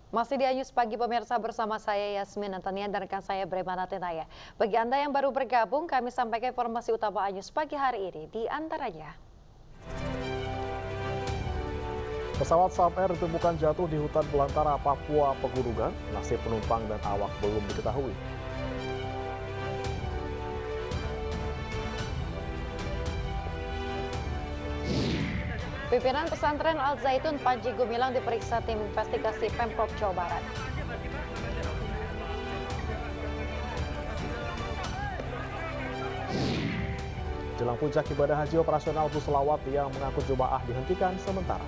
Masih di Ayus Pagi pemirsa bersama saya Yasmin Antonian dan rekan saya Bremana Tenaya. Bagi Anda yang baru bergabung, kami sampaikan informasi utama Ayus Pagi hari ini. Di antaranya, Pesawat Sam Air ditemukan jatuh di hutan belantara Papua Pegunungan. Nasib penumpang dan awak belum diketahui. pimpinan pesantren Al Zaitun Panji Gumilang diperiksa tim investigasi Pemprov Jawa Barat. Jelang puncak ibadah haji operasional bus selawat yang mengangkut jemaah dihentikan sementara.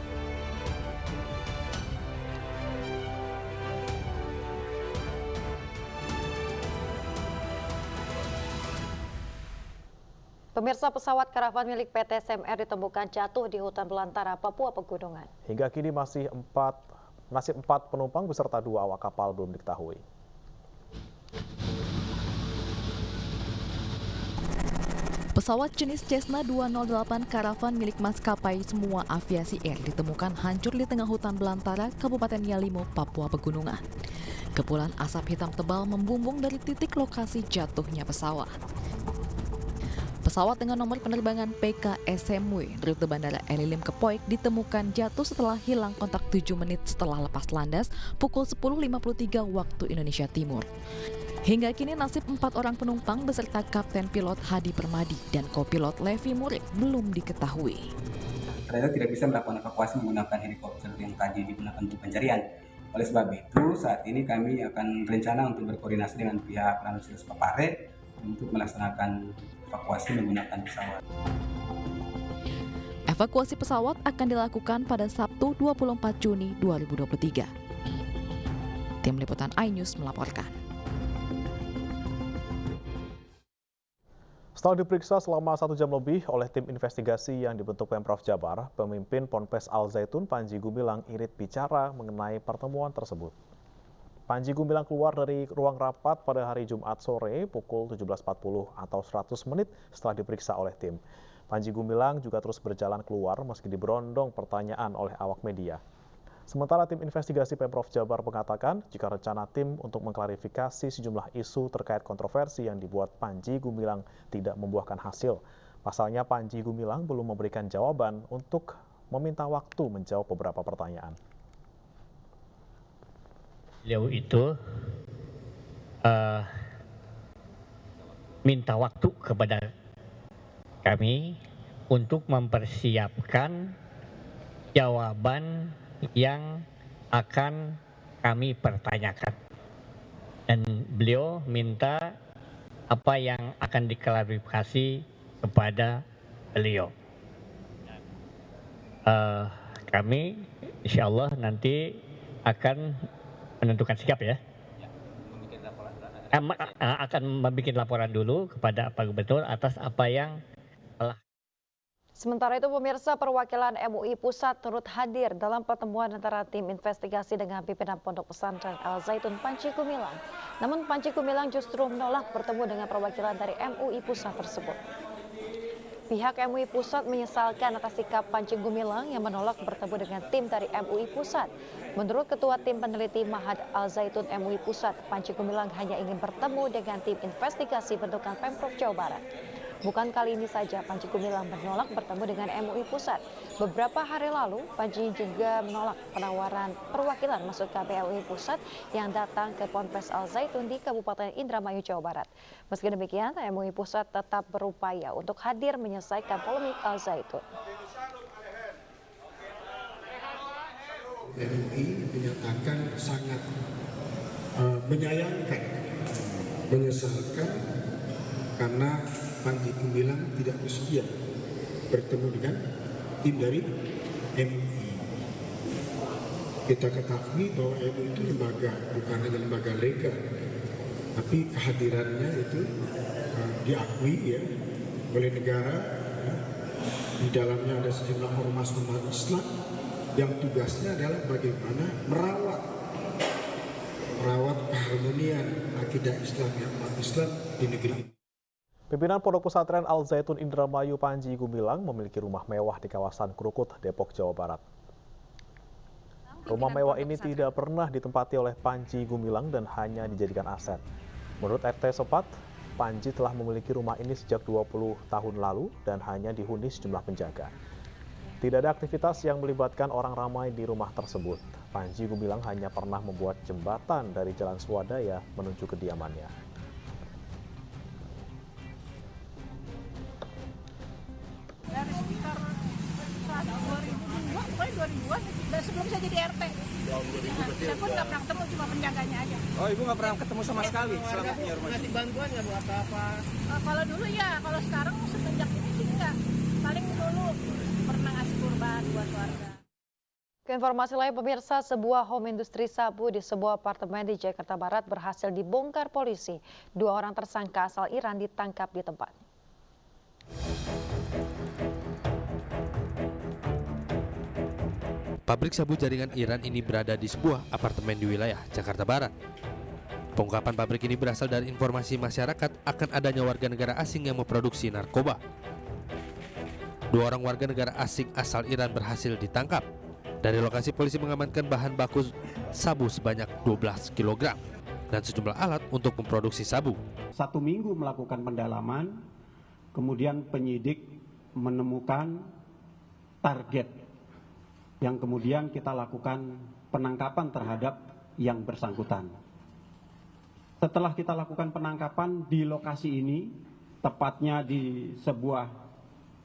Pemirsa, pesawat karavan milik PT SMR ditemukan jatuh di hutan belantara Papua Pegunungan. Hingga kini nasib empat penumpang beserta 2 awak kapal belum diketahui. Pesawat jenis Cessna 208 Caravan milik maskapai Semua Aviasi Air ditemukan hancur di tengah hutan belantara Kabupaten Yalimo, Papua Pegunungan. Kepulan asap hitam tebal membumbung dari titik lokasi jatuhnya pesawat. Pesawat dengan nomor penerbangan PKSMW rute Bandara Elilim Kepoik ditemukan jatuh setelah hilang kontak 7 menit setelah lepas landas pukul 10.53 waktu Indonesia Timur. Hingga kini nasib 4 orang penumpang beserta Kapten Pilot Hadi Permadi dan Kopilot Levi Murik belum diketahui. Ternyata tidak bisa melakukan evakuasi menggunakan helikopter yang tadi digunakan untuk pencarian. Oleh sebab itu, saat ini kami akan berencana untuk berkoordinasi dengan pihak Lanut Papare untuk melaksanakan evakuasi menggunakan pesawat. Evakuasi pesawat akan dilakukan pada Sabtu 24 Juni 2023. Tim Liputan iNews melaporkan. Setelah diperiksa selama 1 jam lebih oleh tim investigasi yang dibentuk Pemprov Jabar, pemimpin Ponpes Al Zaitun Panji Gumilang irit bicara mengenai pertemuan tersebut. Panji Gumilang keluar dari ruang rapat pada hari Jumat sore pukul 17.40 atau 100 menit setelah diperiksa oleh tim. Panji Gumilang juga terus berjalan keluar meski diberondong pertanyaan oleh awak media. Sementara tim investigasi Pemprov Jabar mengatakan jika rencana tim untuk mengklarifikasi sejumlah isu terkait kontroversi yang dibuat Panji Gumilang tidak membuahkan hasil. Pasalnya Panji Gumilang belum memberikan jawaban untuk meminta waktu menjawab beberapa pertanyaan. Beliau itu minta waktu kepada kami untuk mempersiapkan jawaban yang akan kami pertanyakan. Dan beliau minta apa yang akan diklarifikasi kepada beliau. Kami insya Allah nanti akan menentukan sikap ya. Akan membuat laporan dulu kepada Pak Gubernur atas apa yang telah. Sementara itu pemirsa, perwakilan MUI Pusat turut hadir dalam pertemuan antara tim investigasi dengan pimpinan Pondok Pesantren Al Zaitun Panji Gumilang. Namun Panji Gumilang justru menolak bertemu dengan perwakilan dari MUI Pusat tersebut. Pihak MUI Pusat menyesalkan atas sikap Panji Gumilang yang menolak bertemu dengan tim dari MUI Pusat. Menurut Ketua Tim Peneliti Mahad Al Zaitun MUI Pusat, Panji Gumilang hanya ingin bertemu dengan tim investigasi bentukan Pemprov Jawa Barat. Bukan kali ini saja Panji Gumilang menolak bertemu dengan MUI Pusat. Beberapa hari lalu, Panji juga menolak penawaran perwakilan masuk ke MUI Pusat yang datang ke Ponpes Al Zaitun di Kabupaten Indramayu, Jawa Barat. Meski demikian, MUI Pusat tetap berupaya untuk hadir menyelesaikan polemik Al Zaitun. MUI menyatakan sangat menyayangkan, menyesalkan karena Panji Gumilang tidak bersedia bertemu dengan tim dari MUI. Kita ketahui bahwa MUI itu lembaga, bukan hanya lembaga legal, tapi kehadirannya itu diakui ya oleh negara. Ya. Di dalamnya ada sejumlah ormas umat Islam yang tugasnya adalah bagaimana merawat keharmonian akidah Islam yang umat Islam di negeri ini. Pimpinan Pondok Pesantren Al Zaitun Indramayu Panji Gumilang memiliki rumah mewah di kawasan Krukut, Depok, Jawa Barat. Rumah mewah ini tidak pernah ditempati oleh Panji Gumilang dan hanya dijadikan aset. Menurut RT Sepat, Panji telah memiliki rumah ini sejak 20 tahun lalu dan hanya dihuni sejumlah penjaga. Tidak ada aktivitas yang melibatkan orang ramai di rumah tersebut. Panji Gumilang hanya pernah membuat jembatan dari Jalan Swadaya menuju kediamannya. Dari sekitar 2002, pokoknya 2000-an, dan sebelum saya jadi RT. Saya pun nggak pernah ketemu, cuma penjaganya aja. Oh, Ibu nggak pernah ketemu sama sekali selama punya rumah? Ngasih bantuan nggak buat apa? Kalau dulu ya, kalau sekarang semenjak ini sih enggak. Paling dulu pernah ngasih kurban buat keluarga. Ke informasi lain pemirsa, sebuah home industri sabu di sebuah apartemen di Jakarta Barat berhasil dibongkar polisi. 2 orang tersangka asal Iran ditangkap di tempat. Pabrik sabu jaringan Iran ini berada di sebuah apartemen di wilayah Jakarta Barat. Pengungkapan pabrik ini berasal dari informasi masyarakat akan adanya warga negara asing yang memproduksi narkoba. 2 orang warga negara asing asal Iran berhasil ditangkap. Dari lokasi polisi mengamankan bahan baku sabu sebanyak 12 kg dan sejumlah alat untuk memproduksi sabu. 1 minggu melakukan pendalaman, kemudian penyidik menemukan target yang kemudian kita lakukan penangkapan terhadap yang bersangkutan. Setelah kita lakukan penangkapan di lokasi ini, tepatnya di sebuah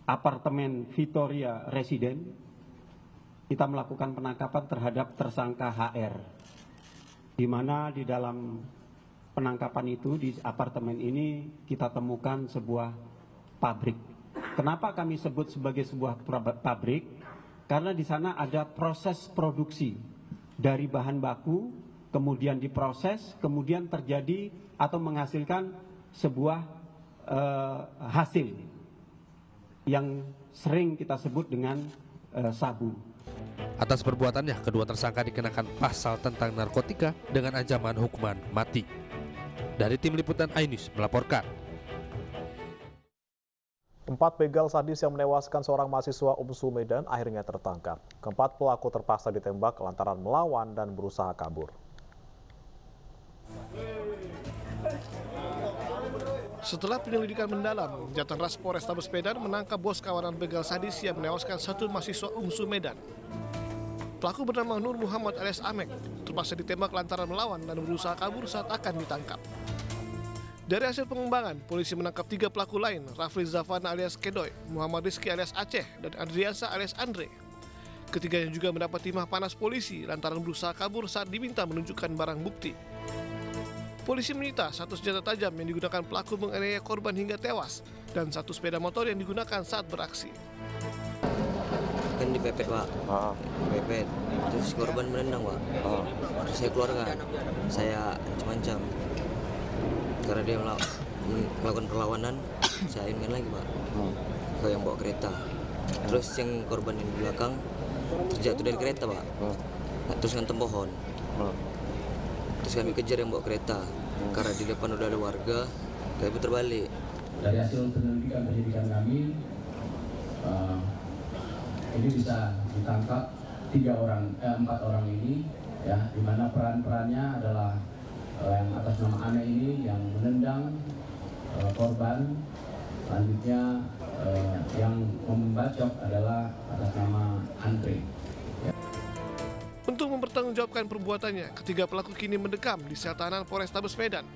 apartemen Victoria Residence, kita melakukan penangkapan terhadap tersangka HR, di mana di dalam penangkapan itu di apartemen ini kita temukan sebuah pabrik. Kenapa kami sebut sebagai sebuah pabrik? Karena di sana ada proses produksi dari bahan baku, kemudian diproses, kemudian terjadi atau menghasilkan sebuah hasil yang sering kita sebut dengan sabu. Atas perbuatannya, kedua tersangka dikenakan pasal tentang narkotika dengan ancaman hukuman mati. Dari tim liputan iNews melaporkan. 4 begal sadis yang menewaskan seorang mahasiswa UMSU Medan akhirnya tertangkap. Keempat pelaku terpaksa ditembak lantaran melawan dan berusaha kabur. Setelah penyelidikan mendalam, Jatanras Polrestabes Medan menangkap bos kawanan begal sadis yang menewaskan 1 mahasiswa UMSU Medan. Pelaku bernama Nur Muhammad alias Amek terpaksa ditembak lantaran melawan dan berusaha kabur saat akan ditangkap. Dari hasil pengembangan, polisi menangkap 3 pelaku lain, Rafli Zafana alias Kedoy, Muhammad Rizky alias Aceh, dan Adriansa alias Andre. Ketiganya juga mendapat timah panas polisi lantaran berusaha kabur saat diminta menunjukkan barang bukti. Polisi menyita 1 senjata tajam yang digunakan pelaku menganiaya korban hingga tewas dan 1 sepeda motor yang digunakan saat beraksi. Kan dipepet Pak, dipepet. Terus korban menendang Pak. Terus saya keluarkan, saya ancam-ancam. Karena dia melakukan perlawanan, saya ingat lagi Pak, ke yang bawa kereta. Terus yang korban yang di belakang terjatuh dari kereta Pak, terus ngantem pohon. Terus kami kejar yang bawa kereta, karena di depan udah ada warga, kami terbalik. Dari hasil penyelidikan kami, ini bisa ditangkap 4 orang ini, ya, di mana perannya adalah yang atas nama Ane ini yang menendang korban, selanjutnya yang membacok adalah atas nama Andre. Untuk mempertanggungjawabkan perbuatannya, ketiga pelaku kini mendekam di sel tahanan Polrestabes Medan.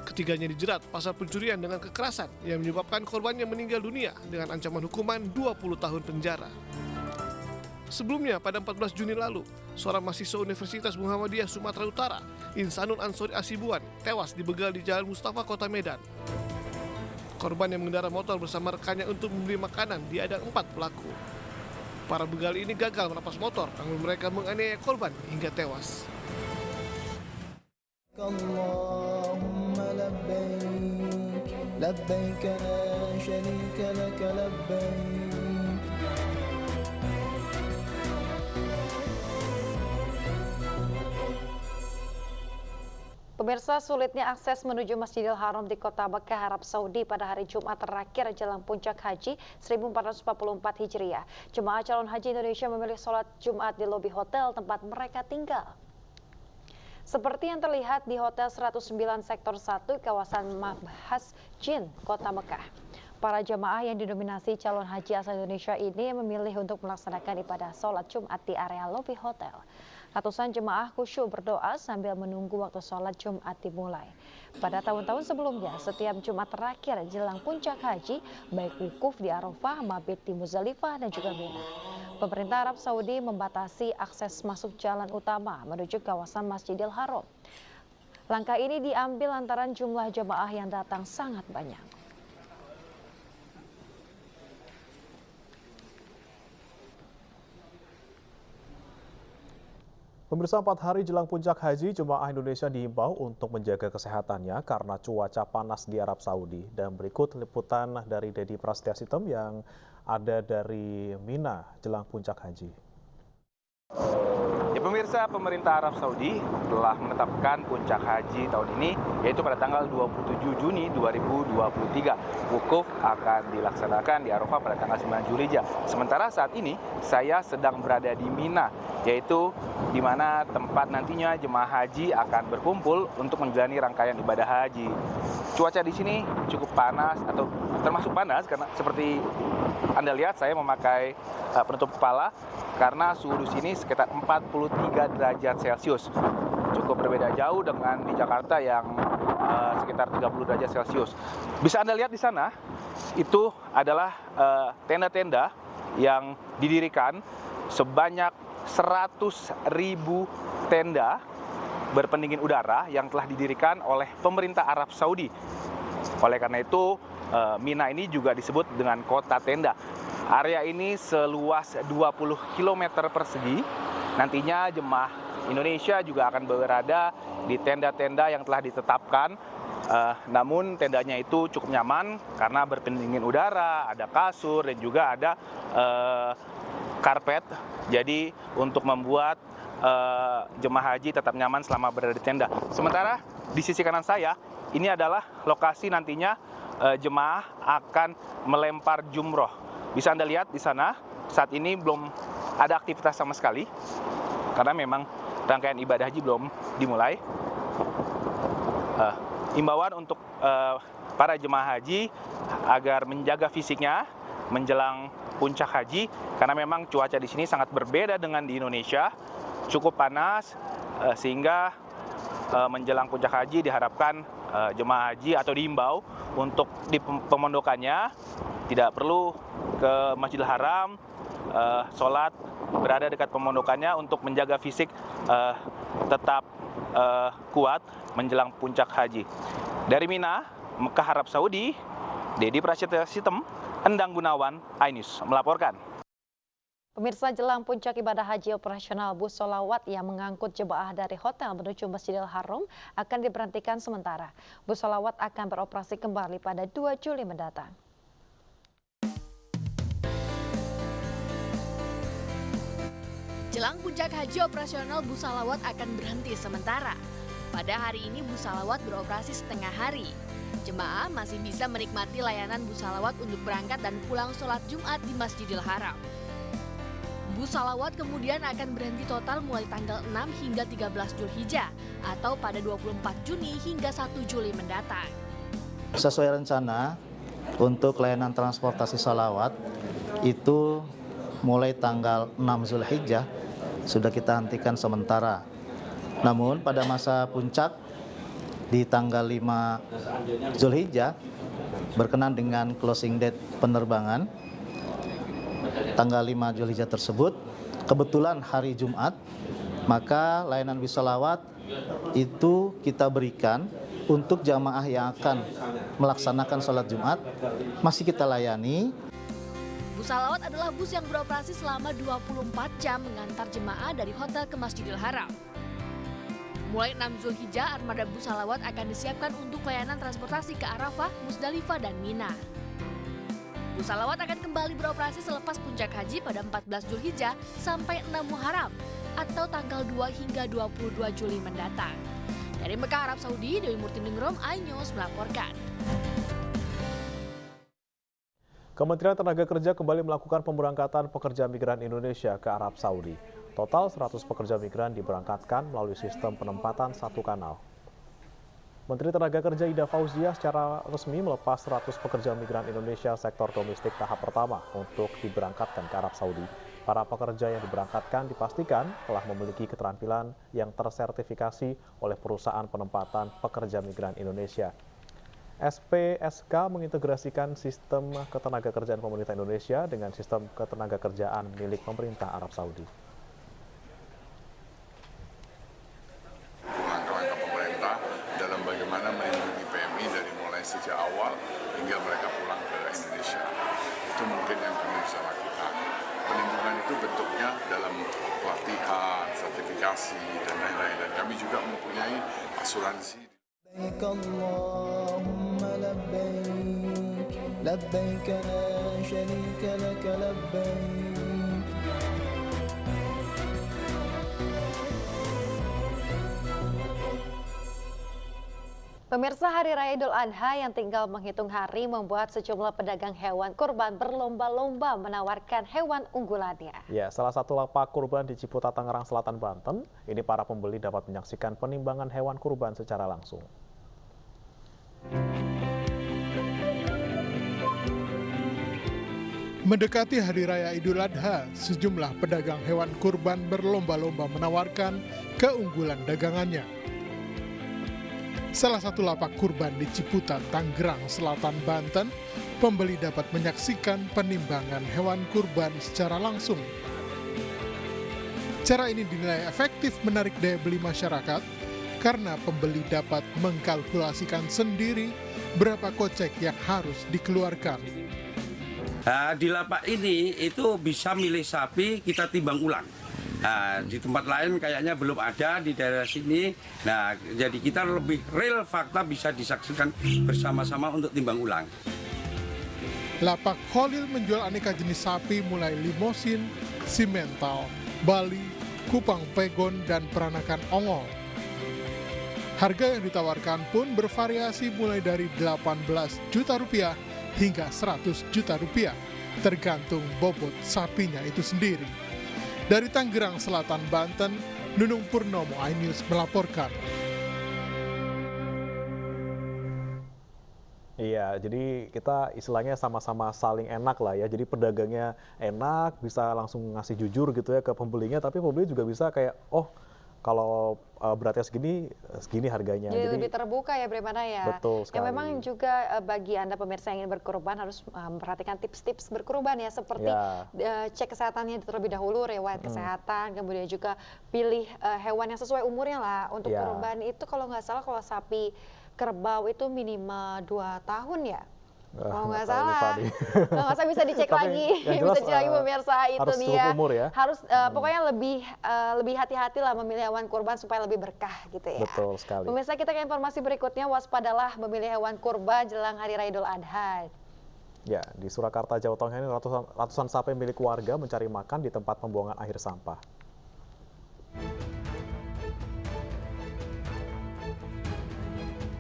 Ketiganya dijerat pasal pencurian dengan kekerasan yang menyebabkan korbannya meninggal dunia dengan ancaman hukuman 20 tahun penjara. Sebelumnya, pada 14 Juni lalu, seorang mahasiswa Universitas Muhammadiyah Sumatera Utara, Insanun Ansori Asibuan, tewas dibegal di Jalan Mustafa, Kota Medan. Korban yang mengendara motor bersama rekannya untuk membeli makanan dihadang 4 pelaku. Para begal ini gagal merampas motor, namun mereka menganiaya korban hingga tewas. Allahumma labbaik, labbaik la syarika lak labbaik. Pemirsa, sulitnya akses menuju Masjidil Haram di Kota Mekah, Arab Saudi pada hari Jumat terakhir jelang puncak haji 1444 Hijriah. Jemaah calon haji Indonesia memilih sholat Jumat di lobi hotel tempat mereka tinggal. Seperti yang terlihat di Hotel 109 Sektor 1 kawasan Mabhas Jin, Kota Mekah. Para jemaah yang didominasi calon haji asal Indonesia ini memilih untuk melaksanakan ibadah sholat Jumat di area lobi hotel. Ratusan jemaah khusyuk berdoa sambil menunggu waktu sholat Jumat dimulai. Pada tahun-tahun sebelumnya, setiap Jumat terakhir jelang puncak haji, baik wukuf di Arafah, mabit di Muzdalifah, dan juga Mina. Pemerintah Arab Saudi membatasi akses masuk jalan utama menuju kawasan Masjidil Haram. Langkah ini diambil lantaran jumlah jemaah yang datang sangat banyak. Pemirsa, 4 hari jelang puncak haji, jemaah Indonesia diimbau untuk menjaga kesehatannya karena cuaca panas di Arab Saudi. Dan berikut liputan dari Dedi Prasetya Sitem yang ada dari Mina jelang puncak haji. Ya pemirsa, pemerintah Arab Saudi telah menetapkan puncak haji tahun ini yaitu pada tanggal 27 Juni 2023. Wukuf akan dilaksanakan di Arafah pada tanggal 9 Zulhijjah. Sementara saat ini saya sedang berada di Mina, yaitu di mana tempat nantinya jemaah haji akan berkumpul untuk menjalani rangkaian ibadah haji. Cuaca di sini cukup panas atau termasuk panas karena seperti Anda lihat saya memakai penutup kepala karena suhu di sini sekitar 43 derajat Celcius. Cukup berbeda jauh dengan di Jakarta yang sekitar 30 derajat Celcius. Bisa Anda lihat di sana, itu adalah tenda-tenda yang didirikan sebanyak 100.000 tenda berpendingin udara yang telah didirikan oleh pemerintah Arab Saudi. Oleh karena itu, Mina ini juga disebut dengan kota tenda. Area ini seluas 20 km persegi. Nantinya jemaah Indonesia juga akan berada di tenda-tenda yang telah ditetapkan. Namun tendanya itu cukup nyaman karena berpendingin udara, ada kasur dan juga ada karpet. Jadi untuk membuat jemaah haji tetap nyaman selama berada di tenda. Sementara di sisi kanan saya, ini adalah lokasi nantinya jemaah akan melempar jumroh. Bisa Anda lihat di sana, saat ini belum ada aktivitas sama sekali, karena memang rangkaian ibadah haji belum dimulai. Imbauan untuk para jemaah haji agar menjaga fisiknya menjelang puncak haji, karena memang cuaca di sini sangat berbeda dengan di Indonesia, cukup panas, sehingga menjelang puncak haji diharapkan jemaah haji atau diimbau untuk di pemondokannya tidak perlu ke Masjidil Haram, sholat berada dekat pemondokannya untuk menjaga fisik tetap kuat menjelang puncak haji. Dari Mina, Mekah, Arab Saudi, Dedi Prasetya Sitem, Endang Gunawan, iNews melaporkan. Pemirsa, jelang puncak ibadah haji operasional bus sholawat yang mengangkut jemaah dari hotel menuju Masjidil Haram akan diberhentikan sementara. Bus sholawat akan beroperasi kembali pada 2 Juli mendatang. Jelang puncak haji operasional bus sholawat akan berhenti sementara. Pada hari ini bus sholawat beroperasi setengah hari. Jemaah masih bisa menikmati layanan bus sholawat untuk berangkat dan pulang sholat Jumat di Masjidil Haram. Bus sholawat kemudian akan berhenti total mulai tanggal 6 hingga 13 Zulhijjah atau pada 24 Juni hingga 1 Juli mendatang. Sesuai rencana untuk layanan transportasi sholawat itu mulai tanggal 6 Zulhijjah sudah kita hentikan sementara. Namun pada masa puncak di tanggal 5 Zulhijjah berkenan dengan closing date penerbangan tanggal 5 Zulhijjah tersebut kebetulan hari Jumat, maka layanan bus sholawat itu kita berikan untuk jamaah yang akan melaksanakan sholat Jumat masih kita layani. Bus sholawat adalah bus yang beroperasi selama 24 jam mengantar jemaah dari hotel ke Masjidil Haram. Mulai 6 Zulhijjah, armada bus sholawat akan disiapkan untuk layanan transportasi ke Arafah, Muzdalifah, dan Mina. Bus sholawat akan kembali beroperasi selepas puncak haji pada 14 Zulhijjah sampai 6 Muharram atau tanggal 2 hingga 22 Juli mendatang. Dari Mekah, Arab Saudi, Dewi Murtiningrum, iNews melaporkan. Kementerian Tenaga Kerja kembali melakukan pemberangkatan pekerja migran Indonesia ke Arab Saudi. Total 100 pekerja migran diberangkatkan melalui sistem penempatan satu kanal. Menteri Tenaga Kerja Ida Fauziah secara resmi melepas 100 pekerja migran Indonesia sektor domestik tahap pertama untuk diberangkatkan ke Arab Saudi. Para pekerja yang diberangkatkan dipastikan telah memiliki keterampilan yang tersertifikasi oleh perusahaan penempatan pekerja migran Indonesia. SPSK mengintegrasikan sistem ketenagakerjaan pemerintah Indonesia dengan sistem ketenagakerjaan milik pemerintah Arab Saudi. Langkah-langkah pemerintah dalam bagaimana melindungi PMI dari mulai sejak awal hingga mereka pulang ke Indonesia. Itu mungkin yang kami bisa lakukan. Perlindungan itu bentuknya dalam pelatihan, sertifikasi, dan lain-lain. Dan kami juga mempunyai asuransi. لبيك لا شريك لك لبيك. Pemirsa, Hari Raya Idul Adha yang tinggal menghitung hari membuat sejumlah pedagang hewan kurban berlomba-lomba menawarkan hewan unggulannya. Ya, salah satu lapak kurban di Ciputat, Tangerang Selatan, Banten, ini para pembeli dapat menyaksikan penimbangan hewan kurban secara langsung. Mendekati Hari Raya Idul Adha, sejumlah pedagang hewan kurban berlomba-lomba menawarkan keunggulan dagangannya. Salah satu lapak kurban di Ciputat, Tangerang Selatan, Banten, pembeli dapat menyaksikan penimbangan hewan kurban secara langsung. Cara ini dinilai efektif menarik daya beli masyarakat karena pembeli dapat mengkalkulasikan sendiri berapa kocek yang harus dikeluarkan. Nah, di lapak ini itu bisa milih sapi kita timbang ulang. Nah, di tempat lain kayaknya belum ada di daerah sini. Nah, jadi kita lebih real fakta bisa disaksikan bersama-sama untuk timbang ulang. Lapak Kholil menjual aneka jenis sapi mulai limosin, simental, Bali, kupang pegon, dan peranakan ongol. Harga yang ditawarkan pun bervariasi mulai dari 18 juta rupiah hingga 100 juta rupiah, tergantung bobot sapinya itu sendiri. Dari Tangerang Selatan, Banten, Nunung Purnomo, iNews melaporkan. Iya, jadi kita istilahnya sama-sama saling enak lah ya. Jadi pedagangnya enak, bisa langsung ngasih jujur gitu ya ke pembelinya, tapi pembeli juga bisa kayak, oh kalau beratnya segini harganya. Jadi lebih terbuka ya bagaimana ya. Betul sekali. Ya memang juga bagi Anda pemirsa yang ingin berkurban harus memperhatikan tips-tips berkurban ya, seperti cek kesehatannya terlebih dahulu, riwayat kesehatan, kemudian juga pilih hewan yang sesuai umurnya lah. Untuk kurban itu kalau nggak salah, kalau sapi kerbau itu minimal 2 tahun ya. Kalau nggak salah, bisa dicek lagi, bisa dicek lagi pemirsa, itu dia. Harus pokoknya lebih hati-hati lah memilih hewan kurban supaya lebih berkah gitu ya. Betul sekali. Pemirsa, kita ke informasi berikutnya, waspadalah memilih hewan kurban jelang Hari Raya Idul Adha. Ya, di Surakarta, Jawa Tengah ini ratusan sapi milik warga mencari makan di tempat pembuangan akhir sampah.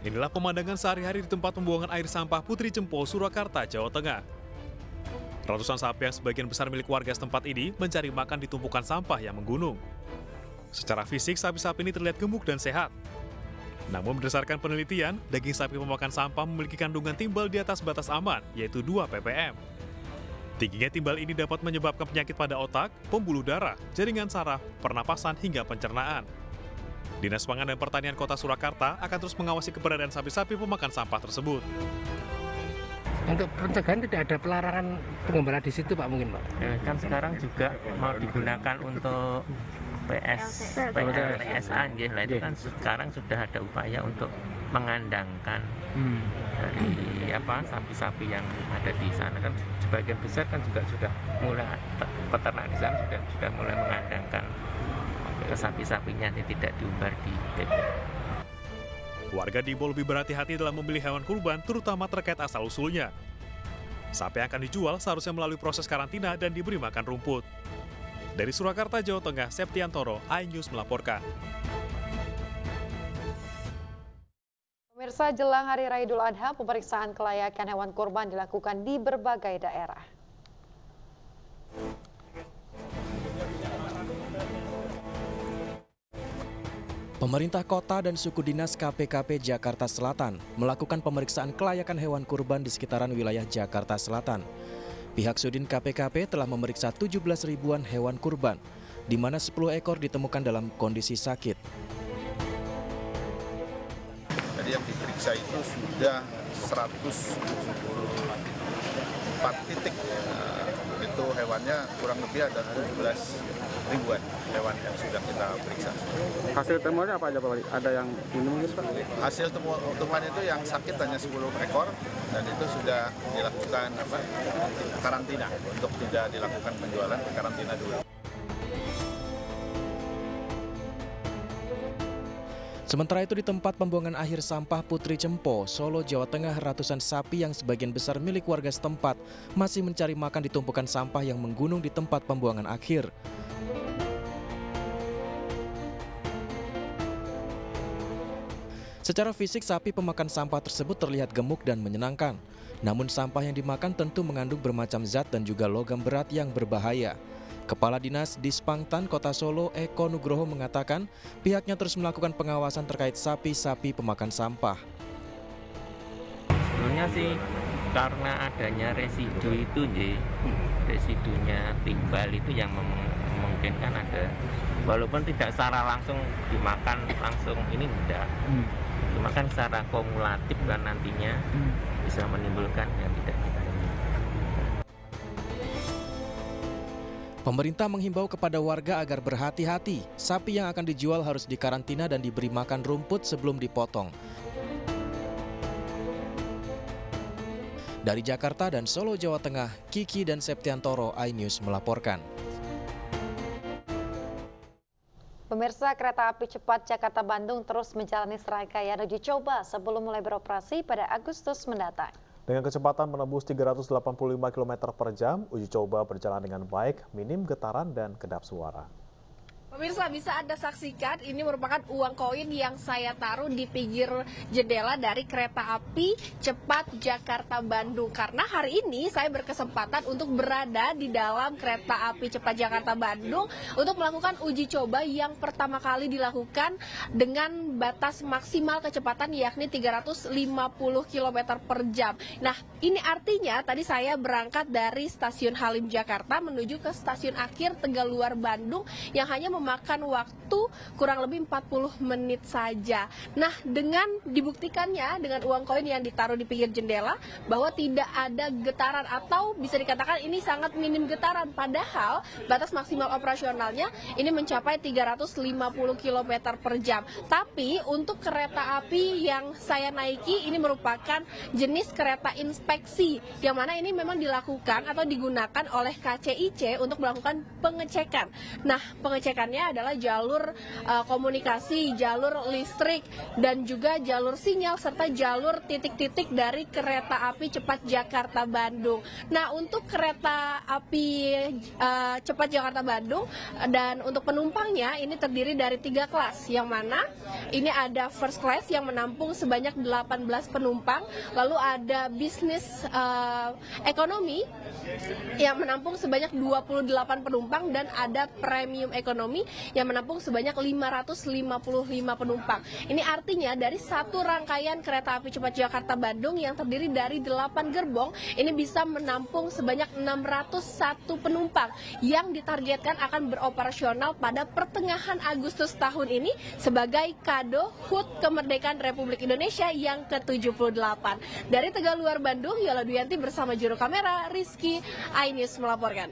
Inilah pemandangan sehari-hari di tempat pembuangan air sampah Putri Jempol, Surakarta, Jawa Tengah. Ratusan sapi yang sebagian besar milik warga setempat ini mencari makan di tumpukan sampah yang menggunung. Secara fisik, sapi-sapi ini terlihat gemuk dan sehat. Namun berdasarkan penelitian, daging sapi pemakan sampah memiliki kandungan timbal di atas batas aman, yaitu 2 ppm. Tingginya timbal ini dapat menyebabkan penyakit pada otak, pembuluh darah, jaringan saraf, pernapasan, hingga pencernaan. Dinas Pangan dan Pertanian Kota Surakarta akan terus mengawasi keberadaan sapi-sapi pemakan sampah tersebut. Untuk pencegahan tidak ada pelarangan pengembala di situ, Pak, mungkin, Pak? Ya, kan sekarang juga mau digunakan untuk PLTSA, itu kan sekarang sudah ada upaya untuk mengandangkan dari sapi-sapi yang ada di sana, kan sebagian besar kan juga sudah mulai peternak di sana sudah mulai mengandangkan sapi-sapinya tidak diumbar di TP. Warga diimbau lebih berhati-hati dalam memilih hewan kurban, terutama terkait asal-usulnya. Sapi yang akan dijual seharusnya melalui proses karantina dan diberi makan rumput. Dari Surakarta, Jawa Tengah, Septiantoro, iNews melaporkan. Pemirsa, jelang Hari Raya Idul Adha, pemeriksaan kelayakan hewan kurban dilakukan di berbagai daerah. Pemerintah kota dan suku dinas KPKP Jakarta Selatan melakukan pemeriksaan kelayakan hewan kurban di sekitaran wilayah Jakarta Selatan. Pihak Sudin KPKP telah memeriksa 17 ribuan hewan kurban, di mana 10 ekor ditemukan dalam kondisi sakit. Jadi yang diperiksa itu sudah 174 titik. Itu hewannya kurang lebih ada 17 ribuan hewan yang sudah kita periksa. Hasil temuannya apa aja Pak? Ada yang ini mungkin Pak? Hasil temuan itu yang sakit hanya 10 ekor dan itu sudah dilakukan karantina untuk tidak dilakukan penjualan, karantina dulu. Sementara itu di tempat pembuangan akhir sampah Putri Cempo, Solo, Jawa Tengah, ratusan sapi yang sebagian besar milik warga setempat masih mencari makan di tumpukan sampah yang menggunung di tempat pembuangan akhir. Secara fisik, sapi pemakan sampah tersebut terlihat gemuk dan menyenangkan. Namun sampah yang dimakan tentu mengandung bermacam zat dan juga logam berat yang berbahaya. Kepala Dinas Dispangtan Kota Solo, Eko Nugroho, mengatakan pihaknya terus melakukan pengawasan terkait sapi-sapi pemakan sampah. Sebenarnya sih karena adanya residu itu, residunya timbal itu yang memungkinkan ada, walaupun tidak secara langsung dimakan langsung ini enggak, cuma kan secara kumulatif kan nantinya bisa menimbulkan yang tidak kita inginkan. Pemerintah menghimbau kepada warga agar berhati-hati. Sapi yang akan dijual harus dikarantina dan diberi makan rumput sebelum dipotong. Dari Jakarta dan Solo, Jawa Tengah, Kiki dan Septiantoro, iNews melaporkan. Pemirsa, kereta api cepat Jakarta-Bandung terus menjalani serangkaian uji coba sebelum mulai beroperasi pada Agustus mendatang. Dengan kecepatan menembus 385 km per jam, uji coba berjalan dengan baik, minim getaran dan kedap suara. Pemirsa, bisa Anda saksikan ini merupakan uang koin yang saya taruh di pinggir jendela dari kereta api cepat Jakarta-Bandung. Karena hari ini saya berkesempatan untuk berada di dalam kereta api cepat Jakarta-Bandung untuk melakukan uji coba yang pertama kali dilakukan dengan batas maksimal kecepatan yakni 350 km per jam. Nah, ini artinya tadi saya berangkat dari stasiun Halim Jakarta menuju ke stasiun akhir Tegaluar Bandung yang hanya memakan waktu kurang lebih 40 menit saja. Nah, dengan dibuktikannya dengan uang koin yang ditaruh di pinggir jendela bahwa tidak ada getaran atau bisa dikatakan ini sangat minim getaran, padahal batas maksimal operasionalnya ini mencapai 350 km per jam. Tapi untuk kereta api yang saya naiki ini merupakan jenis kereta inspeksi yang mana ini memang dilakukan atau digunakan oleh KCIC untuk melakukan pengecekan. Nah, pengecekan adalah jalur komunikasi, jalur listrik, dan juga jalur sinyal serta jalur titik-titik dari kereta api cepat Jakarta-Bandung. Nah, untuk kereta api cepat Jakarta-Bandung dan untuk penumpangnya ini terdiri dari 3 kelas, yang mana ini ada first class yang menampung sebanyak 18 penumpang, lalu ada bisnis ekonomi yang menampung sebanyak 28 penumpang, dan ada premium ekonomi yang menampung sebanyak 555 penumpang. Ini artinya dari satu rangkaian kereta api cepat Jakarta-Bandung yang terdiri dari 8 gerbong, ini bisa menampung sebanyak 601 penumpang yang ditargetkan akan beroperasional pada pertengahan Agustus tahun ini sebagai kado HUT Kemerdekaan Republik Indonesia yang ke-78. Dari Tegaluar Bandung, Yola Duyanti bersama juru kamera Rizky, iNews melaporkan.